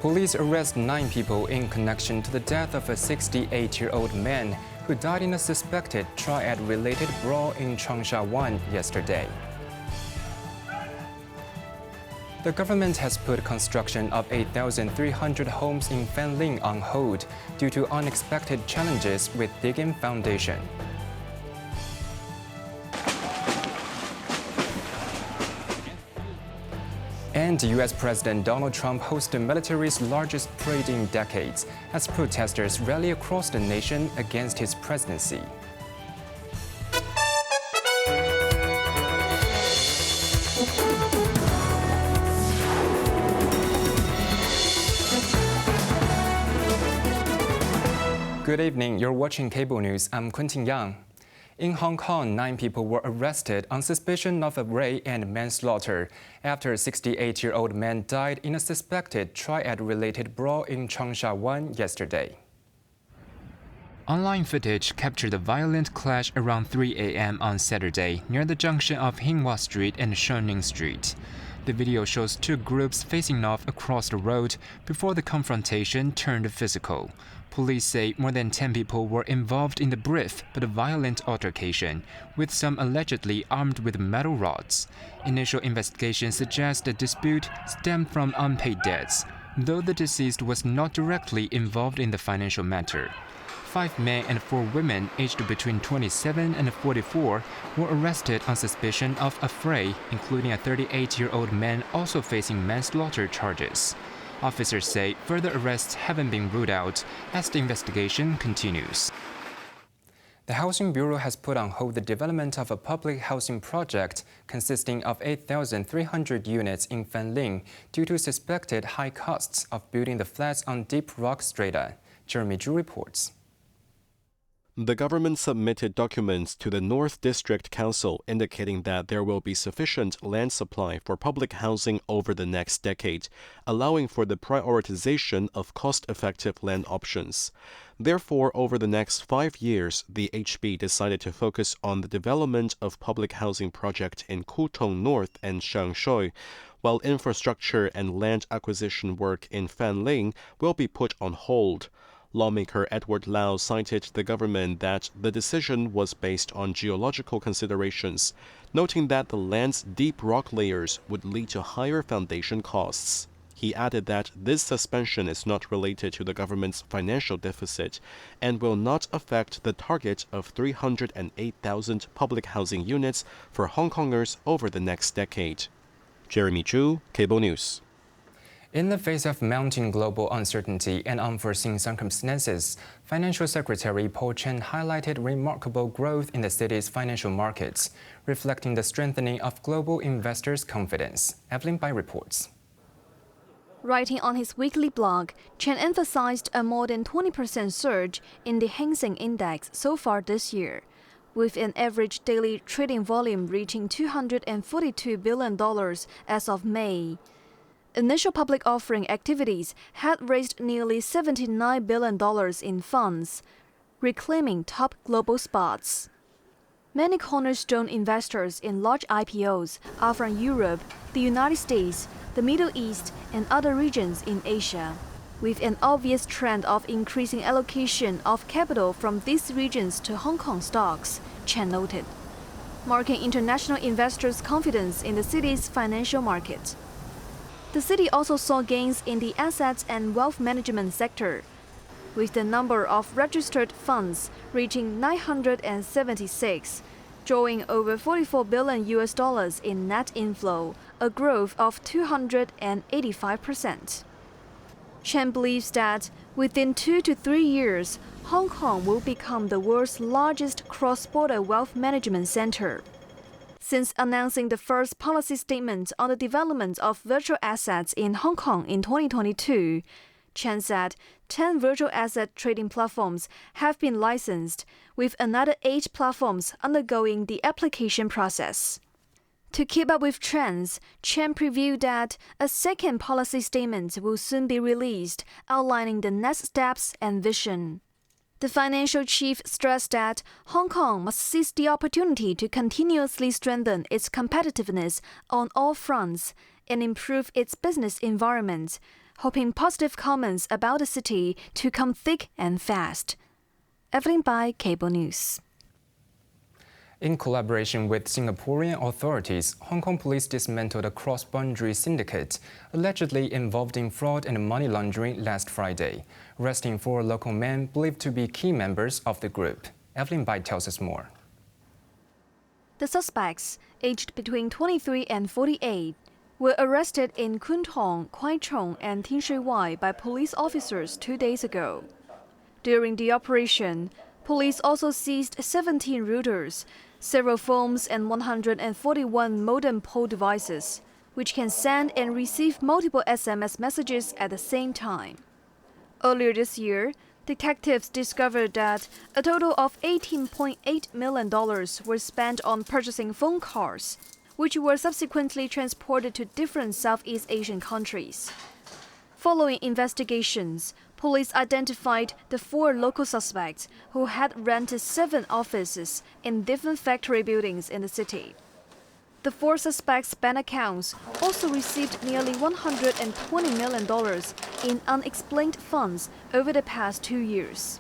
Police arrest 9 people in connection to the death of a 68-year-old man who died in a suspected triad-related brawl in Cheung Sha Wan yesterday. The government has put construction of 8,300 homes in Fanling on hold due to unexpected challenges with digging foundation. And U.S. President Donald Trump hosts the military's largest parade in decades as protesters rally across the nation against his presidency. Good evening, you're watching Cable News. I'm Quentin Yang. In Hong Kong, 9 people were arrested on suspicion of rape and manslaughter after a 68-year-old man died in a suspected triad-related brawl in Cheung Sha Wan yesterday. Online footage captured the violent clash around 3 a.m. on Saturday near the junction of Hinghua Street and Shenning Street. The video shows 2 groups facing off across the road before the confrontation turned physical. Police say more than 10 people were involved in the brief but violent altercation, with some allegedly armed with metal rods. Initial investigations suggest the dispute stemmed from unpaid debts, though the deceased was not directly involved in the financial matter. 5 men and 4 women aged between 27 and 44 were arrested on suspicion of a fray, including a 38-year-old man also facing manslaughter charges. Officers say further arrests haven't been ruled out as the investigation continues. The Housing Bureau has put on hold the development of a public housing project consisting of 8,300 units in Fenling due to suspected high costs of building the flats on deep rock strata. Jeremy Zhu reports. The government submitted documents to the North District Council indicating that there will be sufficient land supply for public housing over the next decade, allowing for the prioritization of cost-effective land options. Therefore, over the next 5 years, the HB decided to focus on the development of public housing project in Kutong North and Shangshui, while infrastructure and land acquisition work in Fanling will be put on hold. Lawmaker Edward Lau cited the government that the decision was based on geological considerations, noting that the land's deep rock layers would lead to higher foundation costs. He added that this suspension is not related to the government's financial deficit and will not affect the target of 308,000 public housing units for Hong Kongers over the next decade. Jeremy Zhu, Cable News. In the face of mounting global uncertainty and unforeseen circumstances, Financial Secretary Paul Chen highlighted remarkable growth in the city's financial markets, reflecting the strengthening of global investors' confidence. Evelyn Bai reports. Writing on his weekly blog, Chen emphasized a more than 20% surge in the Hang Seng Index so far this year, with an average daily trading volume reaching $242 billion as of May. Initial public offering activities had raised nearly $79 billion in funds, reclaiming top global spots. Many cornerstone investors in large IPOs are from Europe, the United States, the Middle East, and other regions in Asia, with an obvious trend of increasing allocation of capital from these regions to Hong Kong stocks, Chen noted, marking international investors' confidence in the city's financial market. The city also saw gains in the assets and wealth management sector, with the number of registered funds reaching 976, drawing over $44 billion in net inflow, a growth of 285%. Chen believes that within 2 to 3 years, Hong Kong will become the world's largest cross-border wealth management center. Since announcing the first policy statement on the development of virtual assets in Hong Kong in 2022, Chen said 10 virtual asset trading platforms have been licensed, with another 8 platforms undergoing the application process. To keep up with trends, Chen previewed that a second policy statement will soon be released, outlining the next steps and vision. The financial chief stressed that Hong Kong must seize the opportunity to continuously strengthen its competitiveness on all fronts and improve its business environment, hoping positive comments about the city to come thick and fast. Evelyn Bai, Cable News. In collaboration with Singaporean authorities, Hong Kong police dismantled a cross-boundary syndicate allegedly involved in fraud and money laundering last Friday, arresting 4 local men believed to be key members of the group. Evelyn Bai tells us more. The suspects, aged between 23 and 48, were arrested in Kwun Tong, Kwai Chung, and Tin Shui Wai by police officers 2 days ago. During the operation, police also seized 17 routers, several phones, and 141 modem pole devices, which can send and receive multiple SMS messages at the same time. Earlier this year, detectives discovered that a total of $18.8 million were spent on purchasing phone cards, which were subsequently transported to different Southeast Asian countries. Following investigations, police identified the 4 local suspects who had rented 7 offices in different factory buildings in the city. The 4 suspects' bank accounts also received nearly $120 million in unexplained funds over the past 2 years.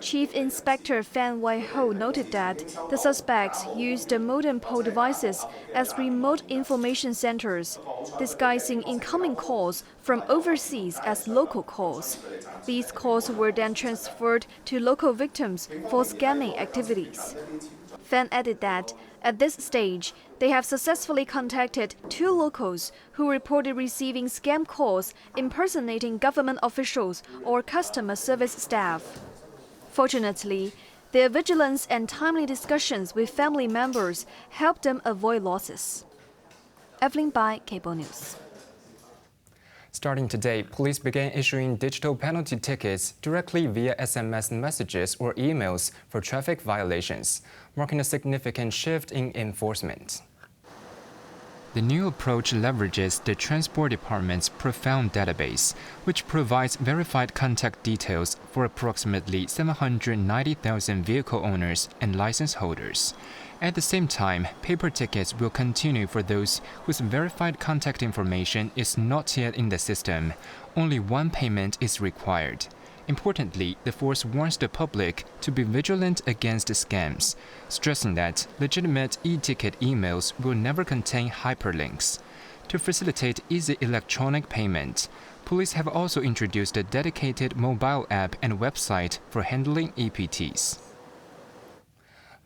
Chief Inspector Fan Wai Ho noted that the suspects used the modem pole devices as remote information centers, disguising incoming calls from overseas as local calls. These calls were then transferred to local victims for scamming activities. Fan added that, at this stage, they have successfully contacted 2 locals who reported receiving scam calls impersonating government officials or customer service staff. Fortunately, their vigilance and timely discussions with family members helped them avoid losses. Evelyn Bai, Cable News. Starting today, police began issuing digital penalty tickets directly via SMS messages or emails for traffic violations, marking a significant shift in enforcement. The new approach leverages the Transport Department's Profound database, which provides verified contact details for approximately 790,000 vehicle owners and license holders. At the same time, paper tickets will continue for those whose verified contact information is not yet in the system. Only 1 payment is required. Importantly, the force warns the public to be vigilant against scams, stressing that legitimate e-ticket emails will never contain hyperlinks. To facilitate easy electronic payment, police have also introduced a dedicated mobile app and website for handling EPTs.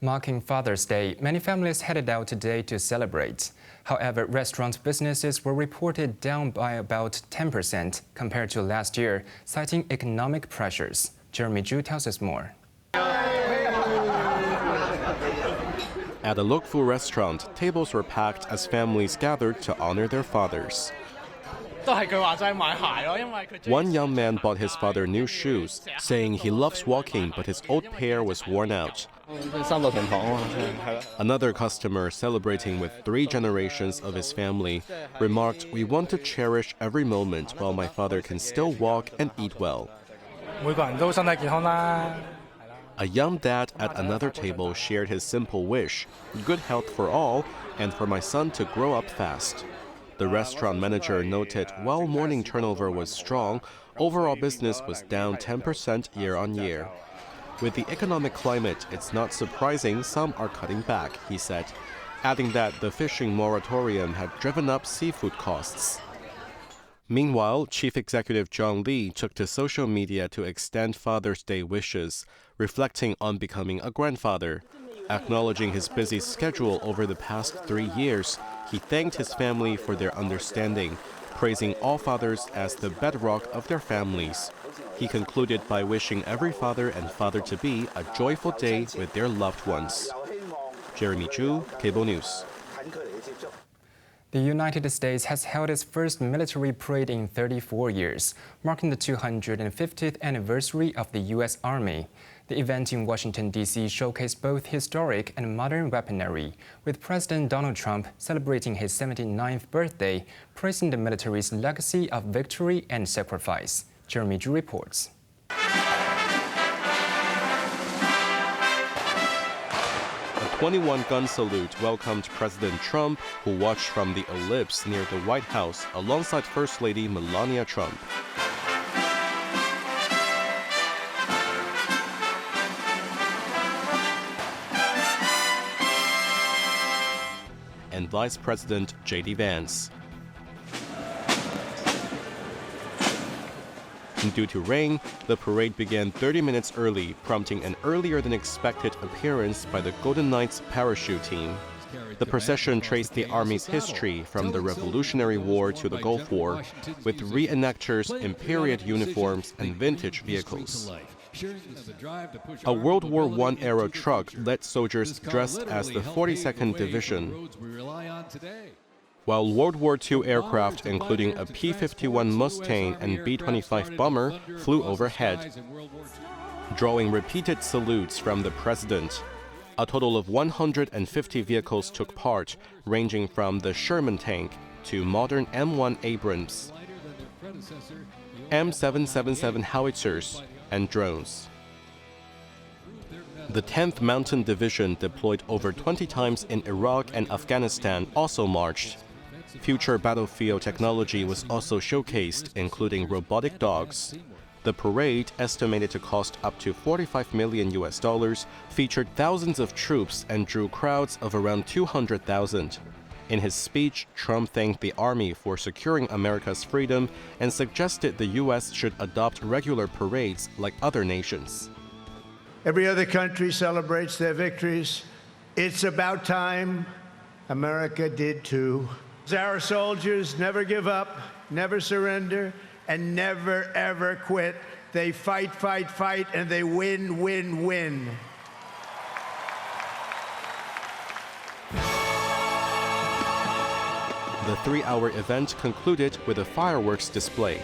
Marking Father's Day, many families headed out today to celebrate. However, restaurant businesses were reported down by about 10% compared to last year, citing economic pressures. Jeremy Zhu tells us more. At a Lok Fu restaurant, tables were packed as families gathered to honor their fathers. One young man bought his father new shoes, saying he loves walking but his old pair was worn out. Another customer, celebrating with 3 generations of his family, remarked, "We want to cherish every moment while my father can still walk and eat well." A young dad at another table shared his simple wish, good health for all and for my son to grow up fast. The restaurant manager noted while morning turnover was strong, overall business was down 10% year-on-year. With the economic climate, it's not surprising some are cutting back, he said, adding that the fishing moratorium had driven up seafood costs. Meanwhile, Chief Executive John Lee took to social media to extend Father's Day wishes, reflecting on becoming a grandfather. Acknowledging his busy schedule over the past 3 years, he thanked his family for their understanding, praising all fathers as the bedrock of their families. He concluded by wishing every father and father-to-be a joyful day with their loved ones. Jeremy Zhu, Cable News. The United States has held its first military parade in 34 years, marking the 250th anniversary of the U.S. Army. The event in Washington, D.C. showcased both historic and modern weaponry, with President Donald Trump celebrating his 79th birthday, praising the military's legacy of victory and sacrifice. Jeremy Zhu reports. A 21-gun salute welcomed President Trump, who watched from the ellipse near the White House alongside First Lady Melania Trump. And Vice President J.D. Vance. Due to rain, the parade began 30 minutes early, prompting an earlier-than-expected appearance by the Golden Knights parachute team. The procession traced the Army's history from the Revolutionary War to the Gulf War, with reenactors in period uniforms and vintage vehicles. A World War I-era truck led soldiers dressed as the 42nd Division, while World War II aircraft, including a P-51 Mustang and B-25 bomber, flew overhead, drawing repeated salutes from the president. A total of 150 vehicles took part, ranging from the Sherman tank to modern M1 Abrams, M777 howitzers, and drones. The 10th Mountain Division, deployed over 20 times in Iraq and Afghanistan, also marched. Future battlefield technology was also showcased, including robotic dogs. The parade, estimated to cost up to $45 million, featured thousands of troops and drew crowds of around 200,000. In his speech, Trump thanked the Army for securing America's freedom and suggested the U.S. should adopt regular parades like other nations. Every other country celebrates their victories. It's about time America did too. Our soldiers never give up, never surrender, and never, ever quit. They fight, fight, fight, and they win, win, win. The 3-hour event concluded with a fireworks display.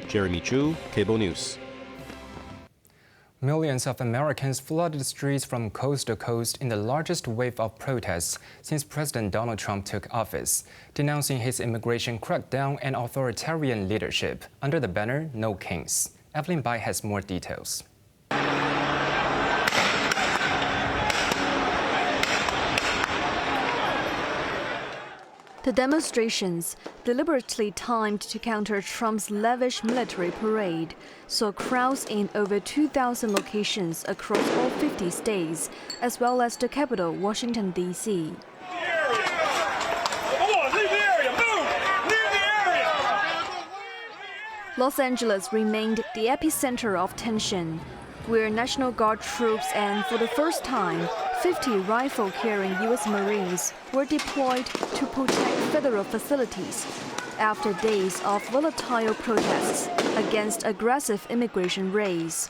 Jeremy Chu, Cable News. Millions of Americans flooded the streets from coast to coast in the largest wave of protests since President Donald Trump took office, denouncing his immigration crackdown and authoritarian leadership under the banner "No Kings." Evelyn Bai has more details. The demonstrations, deliberately timed to counter Trump's lavish military parade, saw crowds in over 2,000 locations across all 50 states, as well as the capital, Washington, D.C. Los Angeles remained the epicenter of tension, where National Guard troops and, for the first time, 50 rifle-carrying U.S. Marines were deployed to protect federal facilities after days of volatile protests against aggressive immigration raids.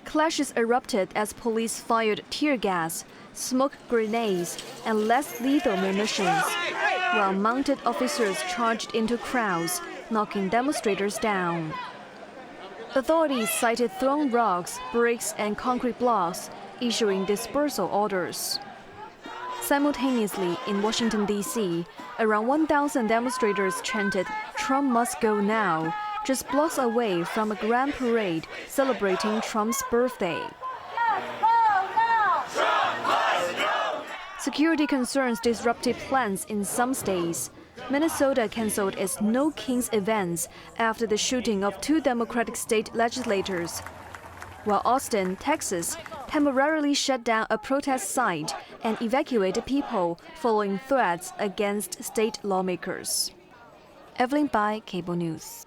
Clashes erupted as police fired tear gas, smoke grenades, and less lethal munitions, while mounted officers charged into crowds, knocking demonstrators down. Authorities cited thrown rocks, bricks, and concrete blocks, issuing dispersal orders. Simultaneously, in Washington, D.C., around 1,000 demonstrators chanted, "Trump must go now," just blocks away from a grand parade celebrating Trump's birthday. Security concerns disrupted plans in some states. Minnesota canceled its No Kings events after the shooting of 2 Democratic state legislators, while Austin, Texas, temporarily shut down a protest site and evacuated people following threats against state lawmakers. Evelyn Bai, Cable News.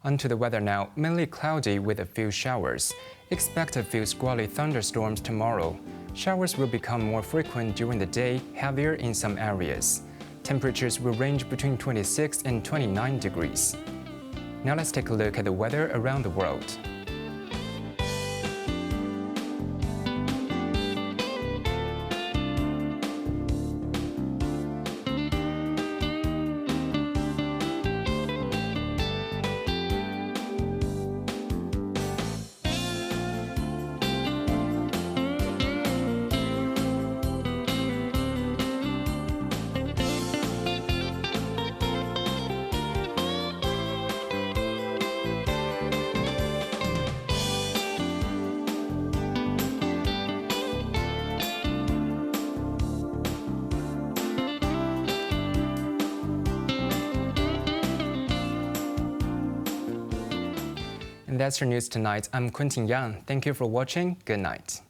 On to the weather now, mainly cloudy with a few showers. Expect a few squally thunderstorms tomorrow. Showers will become more frequent during the day, heavier in some areas. Temperatures will range between 26 and 29 degrees. Now let's take a look at the weather around the world. that's your news tonight. I'm Quentin Yang. Thank you for watching. Good night.